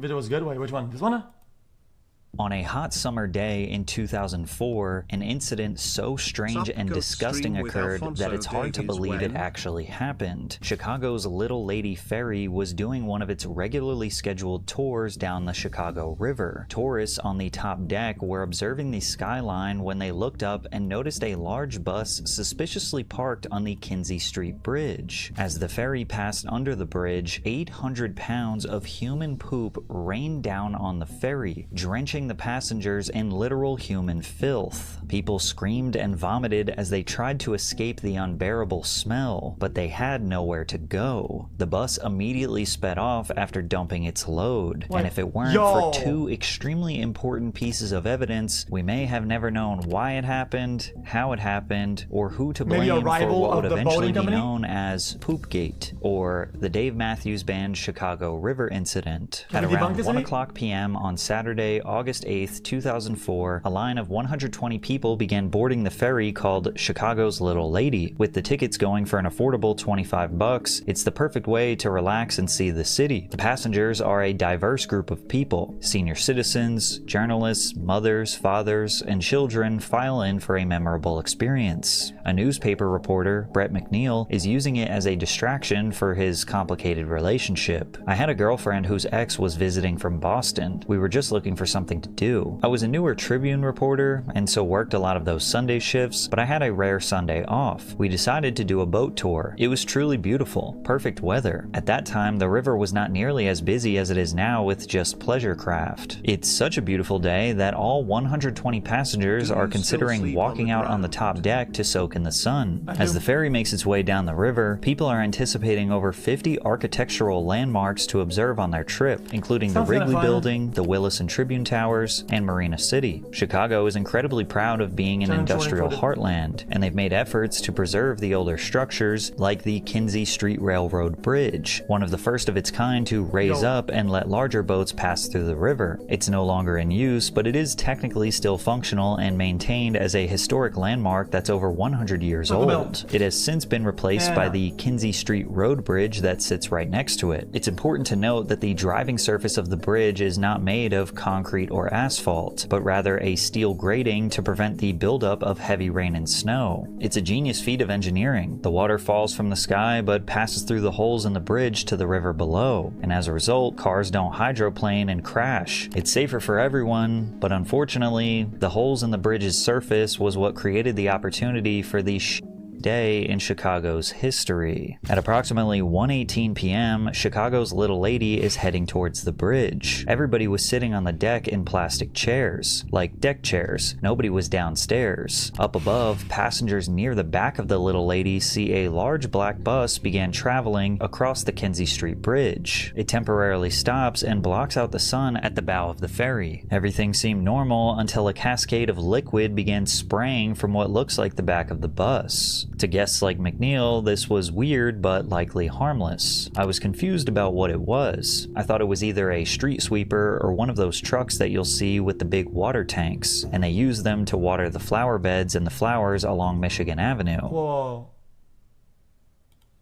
video was good. Wait, which one? This one? On a hot summer day in 2004, an incident so strange and disgusting occurred that it's hard to believe it actually happened. Chicago's Little Lady Ferry was doing one of its regularly scheduled tours down the Chicago River. Tourists on the top deck were observing the skyline when they looked up and noticed a large bus suspiciously parked on the Kinsey Street Bridge. As the ferry passed under the bridge, 800 pounds of human poop rained down on the ferry, drenching the passengers in literal human filth. People screamed and vomited as they tried to escape the unbearable smell, but they had nowhere to go. The bus immediately sped off after dumping its load, and if it weren't for two extremely important pieces of evidence, we may have never known why it happened, how it happened, or who to blame for what would eventually be known as Poopgate, or the Dave Matthews Band Chicago River incident. At around 1:00 p.m. on Saturday, August 8th, 2004, a line of 120 people began boarding the ferry called Chicago's Little Lady. With the tickets going for an affordable $25, it's the perfect way to relax and see the city. The passengers are a diverse group of people. Senior citizens, journalists, mothers, fathers, and children file in for a memorable experience. A newspaper reporter, Brett McNeil, is using it as a distraction for his complicated relationship. I had a girlfriend whose ex was visiting from Boston. We were just looking for something to do. I was a newer Tribune reporter and so worked a lot of those Sunday shifts, but I had a rare Sunday off. We decided to do a boat tour. It was truly beautiful, perfect weather. At that time, the river was not nearly as busy as it is now with just pleasure craft. It's such a beautiful day that all 120 passengers are considering walking out on the top deck to soak in the sun. As the ferry makes its way down the river, people are anticipating over 50 architectural landmarks to observe on their trip, including the Wrigley Building, the Willis and Tribune Towers, and Marina City. Chicago is incredibly proud of being an industrial heartland, and they've made efforts to preserve the older structures like the Kinsey Street Railroad Bridge, one of the first of its kind to raise up and let larger boats pass through the river. It's no longer in use, but it is technically still functional and maintained as a historic landmark that's over 100 years old. It has since been replaced by the Kinsey Street Road Bridge that sits right next to it. It's important to note that the driving surface of the bridge is not made of concrete or asphalt, but rather a steel grating to prevent the buildup of heavy rain and snow. It's a genius feat of engineering. The water falls from the sky but passes through the holes in the bridge to the river below, and as a result, cars don't hydroplane and crash. It's safer for everyone, but unfortunately, the holes in the bridge's surface was what created the opportunity for the day in Chicago's history. At approximately 1:18 p.m., Chicago's Little Lady is heading towards the bridge. Everybody was sitting on the deck in plastic chairs, like deck chairs. Nobody was downstairs. Up above, passengers near the back of the Little Lady see a large black bus began traveling across the Kinsey Street Bridge. It temporarily stops and blocks out the sun at the bow of the ferry. Everything seemed normal until a cascade of liquid began spraying from what looks like the back of the bus. To guests like McNeil, this was weird but likely harmless. I was confused about what it was. I thought it was either a street sweeper or one of those trucks that you'll see with the big water tanks, and they use them to water the flower beds and the flowers along Michigan Avenue. Whoa.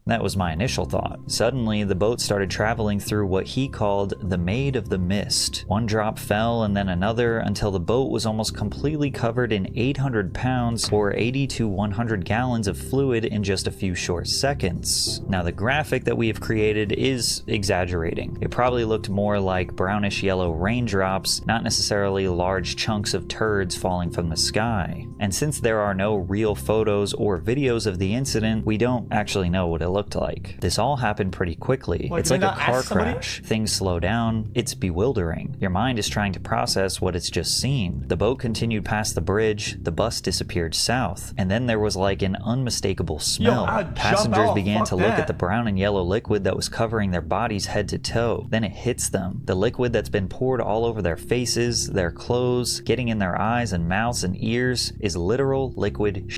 That was my initial thought. Suddenly, the boat started traveling through what he called the Maid of the Mist. One drop fell and then another until the boat was almost completely covered in 800 pounds or 80 to 100 gallons of fluid in just a few short seconds. Now, the graphic that we have created is exaggerating. It probably looked more like brownish yellow raindrops, not necessarily large chunks of turds falling from the sky. And since there are no real photos or videos of the incident, we don't actually know what it looked like. This all happened pretty quickly. It's like a car crash. Things slow down. It's bewildering. Your mind is trying to process what it's just seen. The boat continued past the bridge, the bus disappeared south, and then there was like an unmistakable smell. Passengers began to look at the brown and yellow liquid that was covering their bodies head to toe. Then it hits them. The liquid that's been poured all over their faces, their clothes, getting in their eyes and mouths and ears is literal liquid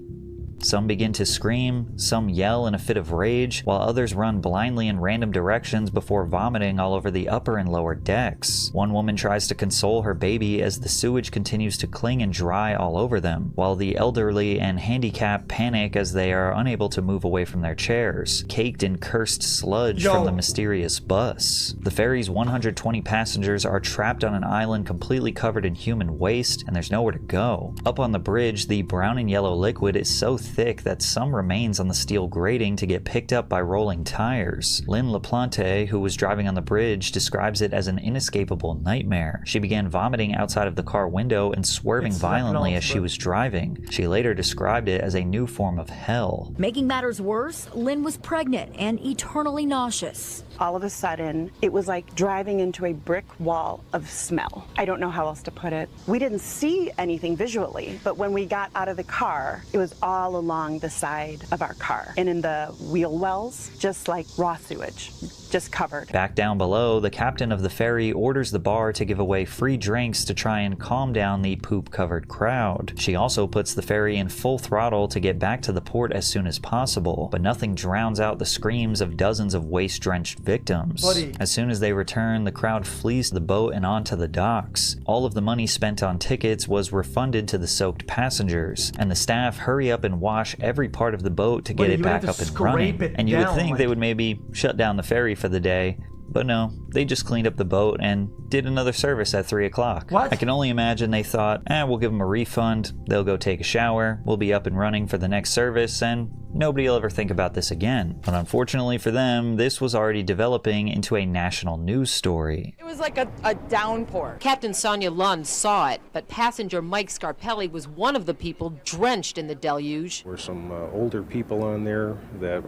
Some begin to scream, some yell in a fit of rage, while others run blindly in random directions before vomiting all over the upper and lower decks. One woman tries to console her baby as the sewage continues to cling and dry all over them, while the elderly and handicapped panic as they are unable to move away from their chairs, caked in cursed sludge from the mysterious bus. The ferry's 120 passengers are trapped on an island completely covered in human waste, and there's nowhere to go. Up on the bridge, the brown and yellow liquid is so thick that some remains on the steel grating to get picked up by rolling tires. Lynn LaPlante, who was driving on the bridge, describes it as an inescapable nightmare. She began vomiting outside of the car window and swerving violently as she was driving. She later described it as a new form of hell. Making matters worse, Lynn was pregnant and eternally nauseous. All of a sudden, it was like driving into a brick wall of smell. I don't know how else to put it. We didn't see anything visually, but when we got out of the car, it was all along the side of our car and in the wheel wells, just like raw sewage. Just covered. Back down below, the captain of the ferry orders the bar to give away free drinks to try and calm down the poop-covered crowd. She also puts the ferry in full throttle to get back to the port as soon as possible, but nothing drowns out the screams of dozens of waste-drenched victims. As soon as they return, the crowd flees the boat and onto the docks. All of the money spent on tickets was refunded to the soaked passengers, and the staff hurry up and wash every part of the boat to get it back up and running. And you would think they would maybe shut down the ferry for the day, but no, they just cleaned up the boat and did another service at 3 o'clock. I can only imagine they thought, we'll give them a refund, they'll go take a shower, we'll be up and running for the next service, and nobody will ever think about this again. But unfortunately for them, this was already developing into a national news story. It was like a downpour. Captain Sonia Lund saw it, but passenger Mike Scarpelli was one of the people drenched in the deluge. There were some older people on there that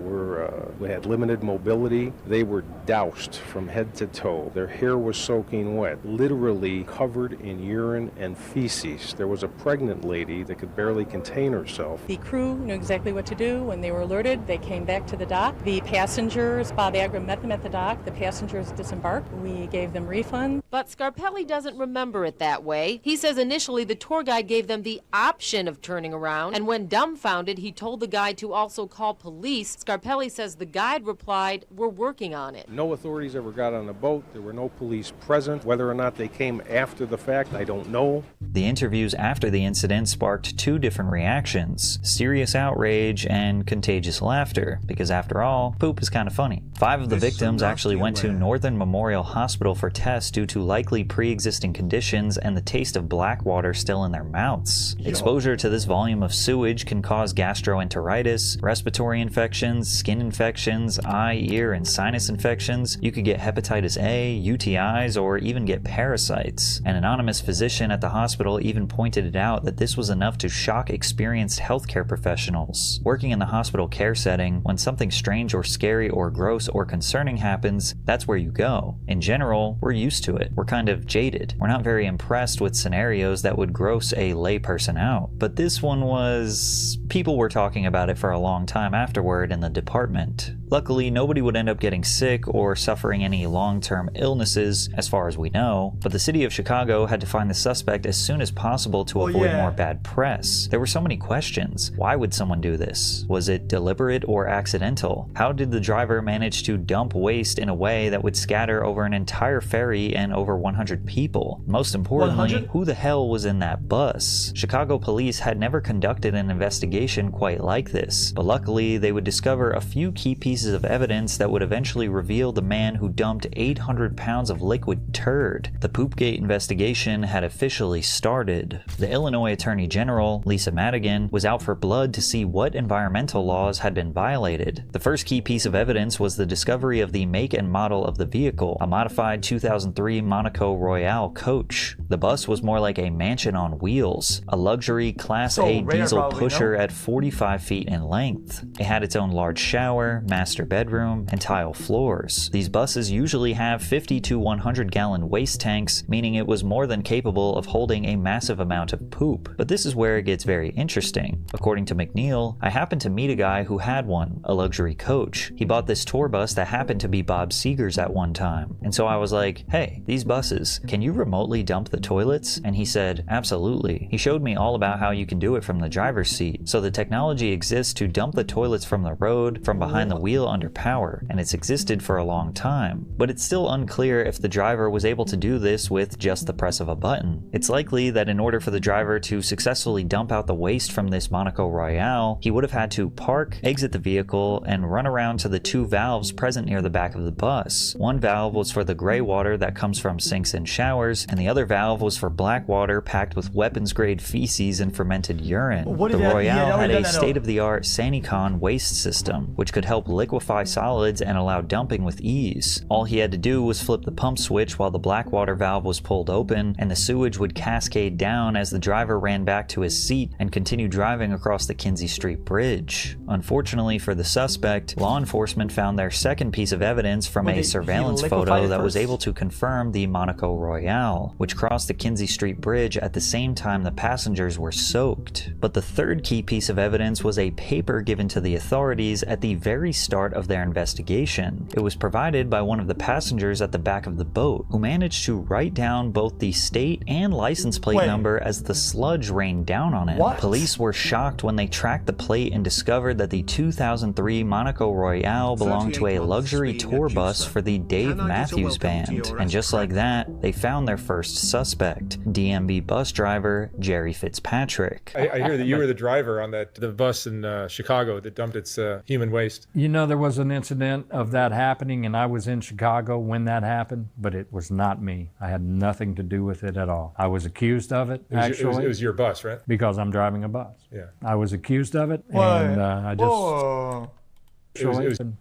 had limited mobility. They were doused from head to toe. Their hair was soaking wet, literally covered in urine and feces. There was a pregnant lady that could barely contain herself. The crew knew exactly what to do. When they were alerted, they came back to the dock. The passengers, Bob Agram met them at the dock. The passengers disembarked. We gave them refund. But Scarpelli doesn't remember it that way. He says initially the tour guide gave them the option of turning around, and when dumbfounded, he told the guide to also call police. Scarpelli says the guide replied, "We're working on it." No authorities ever got on the boat. There were no police present. Whether or not they came after the fact, I don't know. The interviews after the incident sparked two different reactions: serious outrage and contagious laughter, because after all, poop is kind of funny. 5 of the victims actually went to Northern Memorial Hospital for tests due to likely pre-existing conditions and the taste of black water still in their mouths. Exposure to this volume of sewage can cause gastroenteritis, respiratory infections, skin infections, eye, ear, and sinus infections. You could get hepatitis A, UTIs, or even get parasites. An anonymous physician at the hospital even pointed it out that this was enough to shock experienced healthcare professionals. Working in the hospital care setting, when something strange or scary or gross or concerning happens, that's where you go. In general, we're used to it. We're kind of jaded. We're not very impressed with scenarios that would gross a layperson out. But this one was... people were talking about it for a long time afterward in the department. Luckily, nobody would end up getting sick or suffering any long-term illnesses, as far as we know, but the city of Chicago had to find the suspect as soon as possible to avoid more bad press. There were so many questions. Why would someone do this? Was it deliberate or accidental? How did the driver manage to dump waste in a way that would scatter over an entire ferry and over 100 people? Most importantly, who the hell was in that bus? Chicago police had never conducted an investigation quite like this, but luckily they would discover a few key pieces of evidence that would eventually reveal the man who dumped 800 pounds of liquid turd. The Poopgate investigation had officially started. The Illinois Attorney General, Lisa Madigan, was out for blood to see what environmental laws had been violated. The first key piece of evidence was the discovery of the make and model of the vehicle, a modified 2003 Monaco Royale coach. The bus was more like a mansion on wheels, a luxury Class A diesel pusher at 45 feet in length. It had its own large shower, master master bedroom, and tile floors. These buses usually have 50 to 100 gallon waste tanks, meaning it was more than capable of holding a massive amount of poop. But this is where it gets very interesting. According to McNeil, I happened to meet a guy who had one, a luxury coach. He bought this tour bus that happened to be Bob Seger's at one time. And so I was like, hey, these buses, can you remotely dump the toilets? And he said, absolutely. He showed me all about how you can do it from the driver's seat. So the technology exists to dump the toilets from the road, from behind the wheel under power, and it's existed for a long time. But it's still unclear if the driver was able to do this with just the press of a button. It's likely that in order for the driver to successfully dump out the waste from this Monaco Royale, he would have had to park, exit the vehicle, and run around to the two valves present near the back of the bus. One valve was for the gray water that comes from sinks and showers, and the other valve was for black water packed with weapons-grade feces and fermented urine. The Royale had a state-of-the-art Sanicon waste system, which could help liquefy solids and allow dumping with ease. All he had to do was flip the pump switch while the black water valve was pulled open, and the sewage would cascade down as the driver ran back to his seat and continued driving across the Kinsey Street Bridge. Unfortunately for the suspect, law enforcement found their second piece of evidence from a surveillance photo that was able to confirm the Monaco Royale, which crossed the Kinsey Street Bridge at the same time the passengers were soaked. But the third key piece of evidence was a paper given to the authorities at the very start of their investigation. It was provided by one of the passengers at the back of the boat, who managed to write down both the state and license plate number as the sludge rained down on it. Police were shocked when they tracked the plate and discovered that the 2003 Monaco Royale belonged to a luxury tour bus for the Dave Matthews Band. And just like that, they found their first suspect, DMV bus driver Jerry Fitzpatrick. I hear that you were the driver on the bus in Chicago that dumped its human waste. You know, there was an incident of that happening, and I was in Chicago when that happened, but it was not me. I had nothing to do with it at all. I was accused of it, actually. It was your bus, right? Because I'm driving a bus. Yeah. I was accused of it, and I just...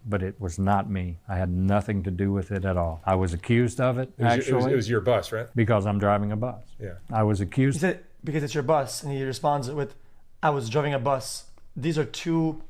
But it was not me. I had nothing to do with it at all. I was accused of it, actually. It was your bus, right? Because I'm driving a bus. Yeah. I was accused... He said, because it's your bus, and he responds with, I was driving a bus. These are two...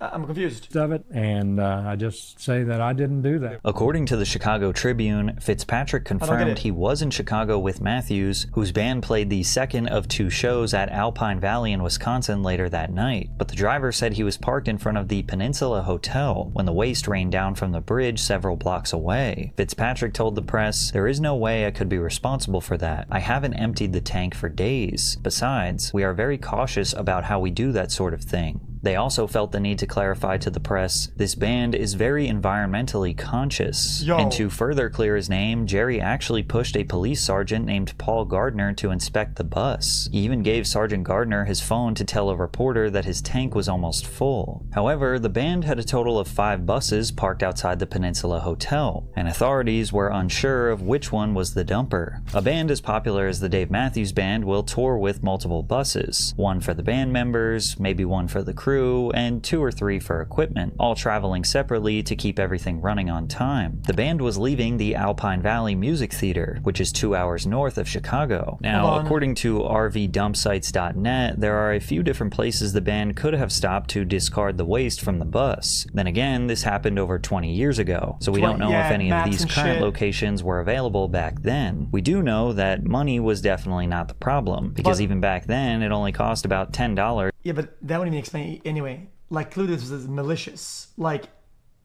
I'm confused. Of it, and I just say that I didn't do that. According to the Chicago Tribune, Fitzpatrick confirmed he was in Chicago with Matthews, whose band played the second of two shows at Alpine Valley in Wisconsin later that night. But the driver said he was parked in front of the Peninsula Hotel when the waste rained down from the bridge several blocks away. Fitzpatrick told the press, "There is no way I could be responsible for that. I haven't emptied the tank for days. Besides, we are very cautious about how we do that sort of thing." They also felt the need to clarify to the press, this band is very environmentally conscious. And to further clear his name, Jerry actually pushed a police sergeant named Paul Gardner to inspect the bus. He even gave Sergeant Gardner his phone to tell a reporter that his tank was almost full. However, the band had a total of 5 buses parked outside the Peninsula Hotel, and authorities were unsure of which one was the dumper. A band as popular as the Dave Matthews Band will tour with multiple buses. One for the band members, maybe one for the crew, and 2 or 3 for equipment, all traveling separately to keep everything running on time. The band was leaving the Alpine Valley Music Theater, which is 2 hours north of Chicago. Now, according to RVDumpsites.net, there are a few different places the band could have stopped to discard the waste from the bus. Then again, this happened over 20 years ago, so we don't know if any of these current locations were available back then. We do know that money was definitely not the problem, because even back then, it only cost about $10. Yeah, but that wouldn't even explain it anyway. Like, clearly this was malicious. Like,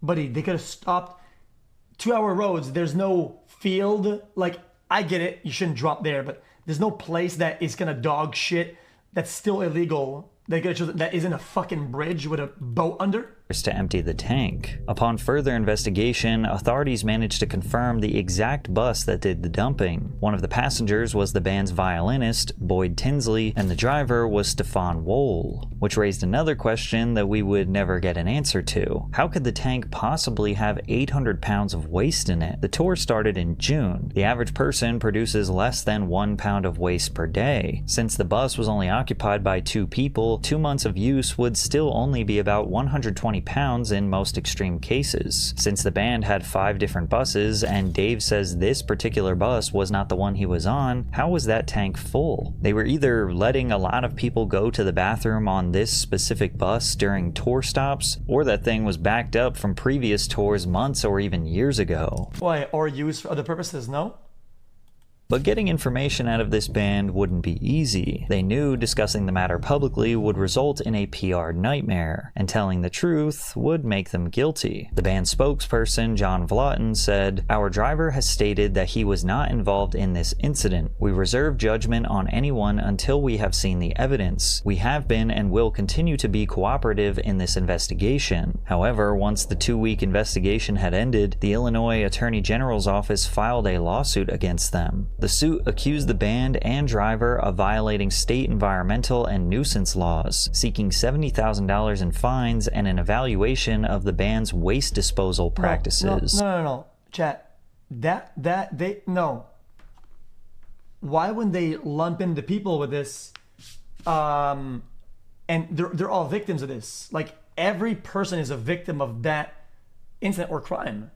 buddy, they could have stopped 2-hour roads. There's no field. Like, I get it. You shouldn't drop there, but there's no place that is gonna dog shit that's still illegal. They could have chosen that isn't a fucking bridge with a boat under. To empty the tank. Upon further investigation, authorities managed to confirm the exact bus that did the dumping. One of the passengers was the band's violinist, Boyd Tinsley, and the driver was Stefan Wohl, which raised another question that we would never get an answer to. How could the tank possibly have 800 pounds of waste in it? The tour started in June. The average person produces less than 1 pound of waste per day. Since the bus was only occupied by 2 people, 2 months of use would still only be about 120 20 pounds in most extreme cases. Since the band had 5 different buses, and Dave says this particular bus was not the one he was on, how was that tank full? They were either letting a lot of people go to the bathroom on this specific bus during tour stops, or that thing was backed up from previous tours months or even years ago. Why? Or used for other purposes, no? But getting information out of this band wouldn't be easy. They knew discussing the matter publicly would result in a PR nightmare, and telling the truth would make them guilty. The band spokesperson, John Vlotten, said, "Our driver has stated that he was not involved in this incident. We reserve judgment on anyone until we have seen the evidence. We have been and will continue to be cooperative in this investigation." However, once the 2-week investigation had ended, the Illinois Attorney General's office filed a lawsuit against them. The suit accused the band and driver of violating state environmental and nuisance laws, seeking $70,000 in fines and an evaluation of the band's waste disposal practices. No. Chat. No. Why wouldn't they lump in the people with this? And they're all victims of this. Like, every person is a victim of that incident or crime.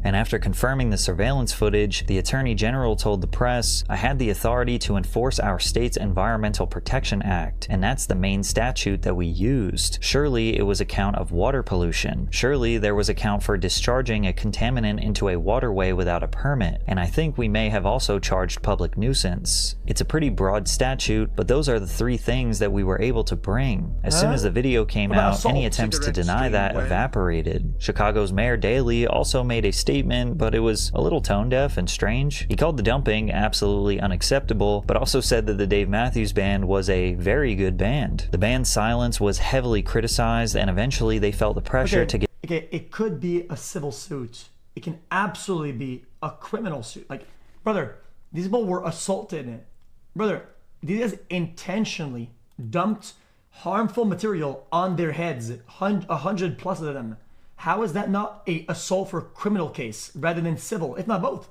And after confirming the surveillance footage, the Attorney General told the press, "I had the authority to enforce our state's Environmental Protection Act, and that's the main statute that we used. Surely it was a count of water pollution. Surely there was a count for discharging a contaminant into a waterway without a permit. And I think we may have also charged public nuisance. It's a pretty broad statute, but those are the 3 things that we were able to bring." As soon as the video came out, any attempts to deny that evaporated. Chicago's Mayor Daley also made a statement, but it was a little tone deaf and strange. He called the dumping absolutely unacceptable, but also said that the Dave Matthews Band was a very good band. The band's silence was heavily criticized, and eventually they felt the pressure to get... Okay, it could be a civil suit. It can absolutely be a criminal suit. Like, brother, these people were assaulted. Brother, these guys intentionally dumped harmful material on their heads, 100 plus of them. How is that not a assault for criminal case rather than civil, if not both?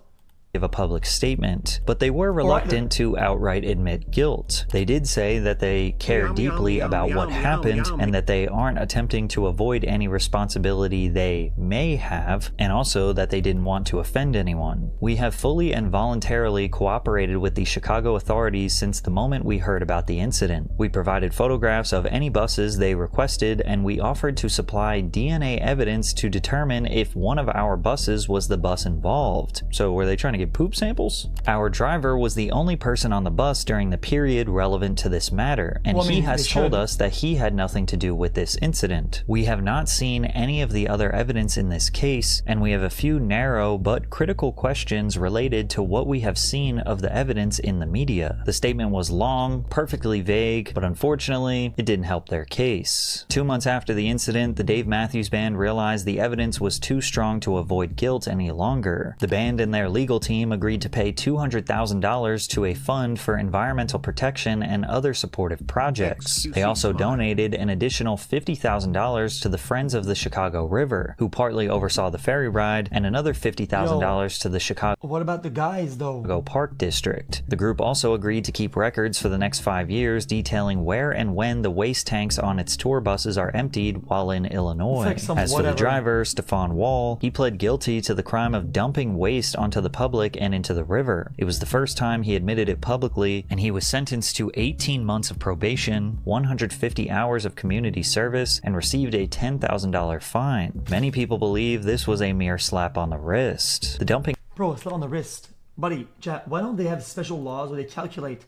Give a public statement, but they were reluctant to outright admit guilt. They did say that they care deeply about what happened and that they aren't attempting to avoid any responsibility they may have, and also that they didn't want to offend anyone. "We have fully and voluntarily cooperated with the Chicago authorities since the moment we heard about the incident. We provided photographs of any buses they requested, and we offered to supply DNA evidence to determine if one of our buses was the bus involved." So were they trying to get poop samples? "Our driver was the only person on the bus during the period relevant to this matter, and he has told us that he had nothing to do with this incident. We have not seen any of the other evidence in this case, and we have a few narrow but critical questions related to what we have seen of the evidence in the media." The statement was long, perfectly vague, but unfortunately, it didn't help their case. 2 months after the incident, the Dave Matthews Band realized the evidence was too strong to avoid guilt any longer. The band and their legal team agreed to pay $200,000 to a fund for environmental protection and other supportive projects. They also donated an additional $50,000 to the Friends of the Chicago River, who partly oversaw the ferry ride, and another $50,000 to the Chicago What about the guys, though? Park District. The group also agreed to keep records for the next 5 years detailing where and when the waste tanks on its tour buses are emptied while in Illinois. As for the driver, Stefan Wall, he pled guilty to the crime of dumping waste onto the public and into the river. It was the first time he admitted it publicly, and he was sentenced to 18 months of probation, 150 hours of community service, and received a $10,000 fine. Many people believe this was a mere slap on the wrist. The dumping... Bro, slap on the wrist. Buddy, chat, why don't they have special laws where they calculate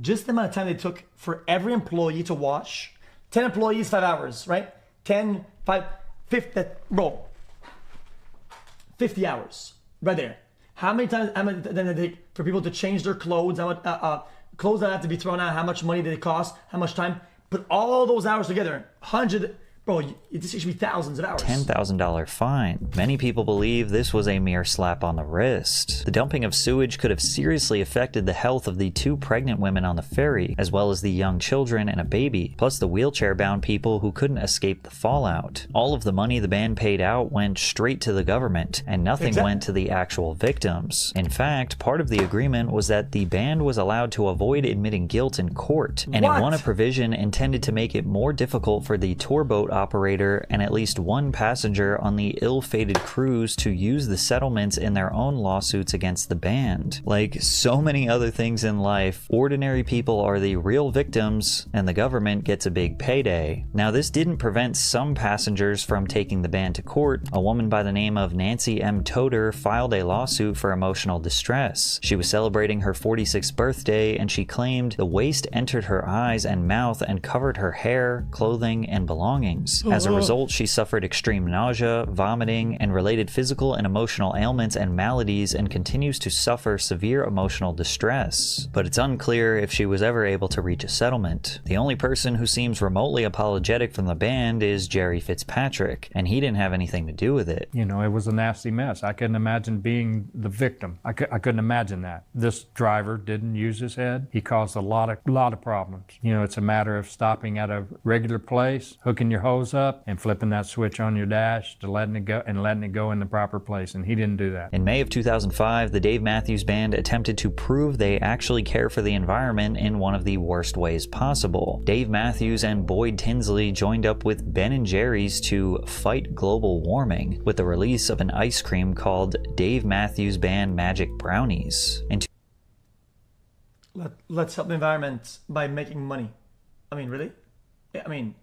just the amount of time they took for every employee to wash? 10 employees, 5 hours, right? 10, 5, 50, bro. 50 hours, right there. How many times then it take for people to change their clothes? How much clothes that have to be thrown out? How much money did it cost? How much time? Put all those hours together. 100. Bro, this should be thousands of hours. $10,000 fine. Many people believe this was a mere slap on the wrist. The dumping of sewage could have seriously affected the health of the 2 pregnant women on the ferry, as well as the young children and a baby, plus the wheelchair-bound people who couldn't escape the fallout. All of the money the band paid out went straight to the government, and nothing went to the actual victims. In fact, part of the agreement was that the band was allowed to avoid admitting guilt in court, and it won a provision intended to make it more difficult for the tour boat operator and at least one passenger on the ill-fated cruise to use the settlements in their own lawsuits against the band. Like so many other things in life, ordinary people are the real victims and the government gets a big payday. Now, this didn't prevent some passengers from taking the band to court. A woman by the name of Nancy M. Toder filed a lawsuit for emotional distress. She was celebrating her 46th birthday and she claimed the waste entered her eyes and mouth and covered her hair, clothing, and belongings. As a result, she suffered extreme nausea, vomiting, and related physical and emotional ailments and maladies and continues to suffer severe emotional distress. But it's unclear if she was ever able to reach a settlement. The only person who seems remotely apologetic from the band is Jerry Fitzpatrick, and he didn't have anything to do with it. You know, it was a nasty mess. I couldn't imagine being the victim. I couldn't imagine that. This driver didn't use his head. He caused a lot of problems. You know, it's a matter of stopping at a regular place, hooking your hose up, and flipping that switch on your dash to letting it go in the proper place, and he didn't do that. In May of 2005, the Dave Matthews Band attempted to prove they actually care for the environment in one of the worst ways possible. Dave Matthews and Boyd Tinsley joined up with Ben & Jerry's to fight global warming with the release of an ice cream called Dave Matthews Band Magic Brownies. Let's help the environment by making money. I mean, really? I mean,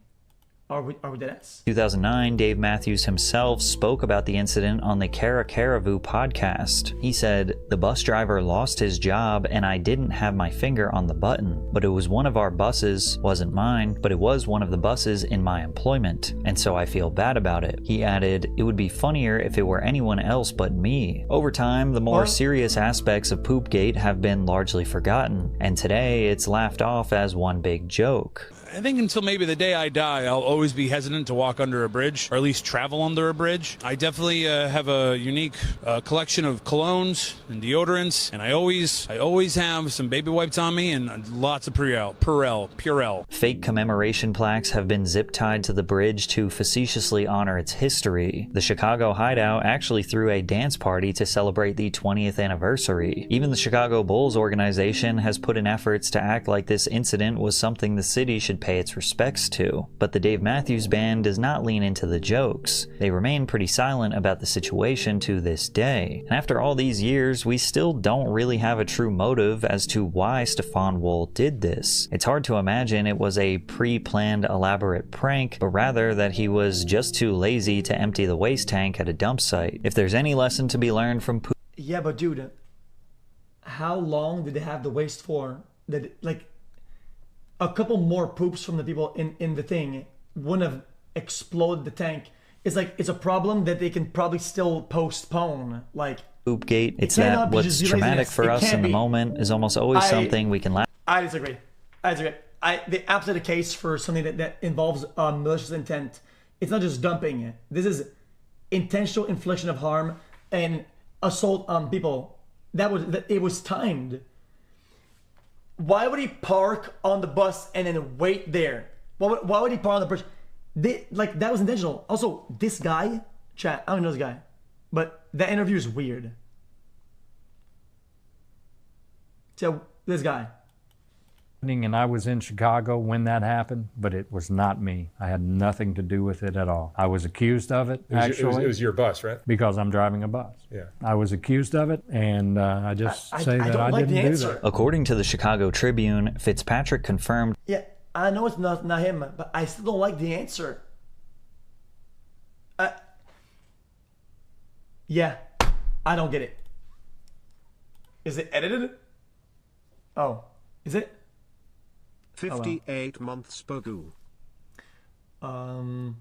are we dead ass? 2009, Dave Matthews himself spoke about the incident on the Kara Karavu podcast. He said, "The bus driver lost his job and I didn't have my finger on the button, but it was one of our buses, wasn't mine, but it was one of the buses in my employment, and so I feel bad about it." He added, "It would be funnier if it were anyone else but me." Over time, the more serious aspects of Poopgate have been largely forgotten, and today it's laughed off as one big joke. I think until maybe the day I die, I'll always be hesitant to walk under a bridge, or at least travel under a bridge. I definitely have a unique collection of colognes and deodorants, and I always have some baby wipes on me and lots of Purell. Fake commemoration plaques have been zip-tied to the bridge to facetiously honor its history. The Chicago Hideout actually threw a dance party to celebrate the 20th anniversary. Even the Chicago Bulls organization has put in efforts to act like this incident was something the city should pay its respects to. But the Dave Matthews Band does not lean into the jokes. They remain pretty silent about the situation to this day. And after all these years, we still don't really have a true motive as to why Stefan Wohl did this. It's hard to imagine it was a pre-planned elaborate prank, but rather that he was just too lazy to empty the waste tank at a dump site. If there's any lesson to be learned from Yeah, but dude, how long did they have the waste for? A couple more poops from the people in the thing wouldn't have exploded the tank. It's a problem that they can probably still postpone. Like Poopgate, it's that what's traumatic for us in the moment is almost always something we can laugh. I disagree. They absolutely a case for something that involves malicious intent. It's not just dumping. This is intentional infliction of harm and assault on people. It was timed. Why would he park on the bus and then wait there? Why would he park on the bridge? That was intentional. Also, this guy, chat, I don't know this guy, but that interview is weird. So, this guy. And I was in Chicago when that happened, but it was not me. I had nothing to do with it at all. I was accused of it, actually. It was your bus, right? Because I'm driving a bus. Yeah. I was accused of it, and I just say that I didn't do that. According to the Chicago Tribune, Fitzpatrick confirmed. Yeah, I know it's not him, but I still don't like the answer. Yeah, I don't get it. Is it edited? Oh, is it? 58 months Pogu. No,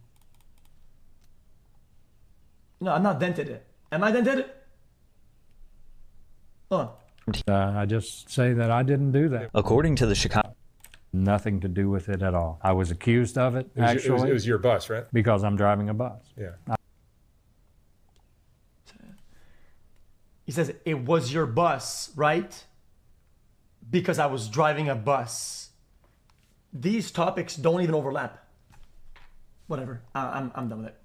I'm not dented. Am I dented? Hold on. I just say that I didn't do that. According to the Chicago... Nothing to do with it at all. I was accused of it, actually. It was your bus, right? Because I'm driving a bus. Yeah. He says, it was your bus, right? Because I was driving a bus. These topics don't even overlap. Whatever. I'm done with it.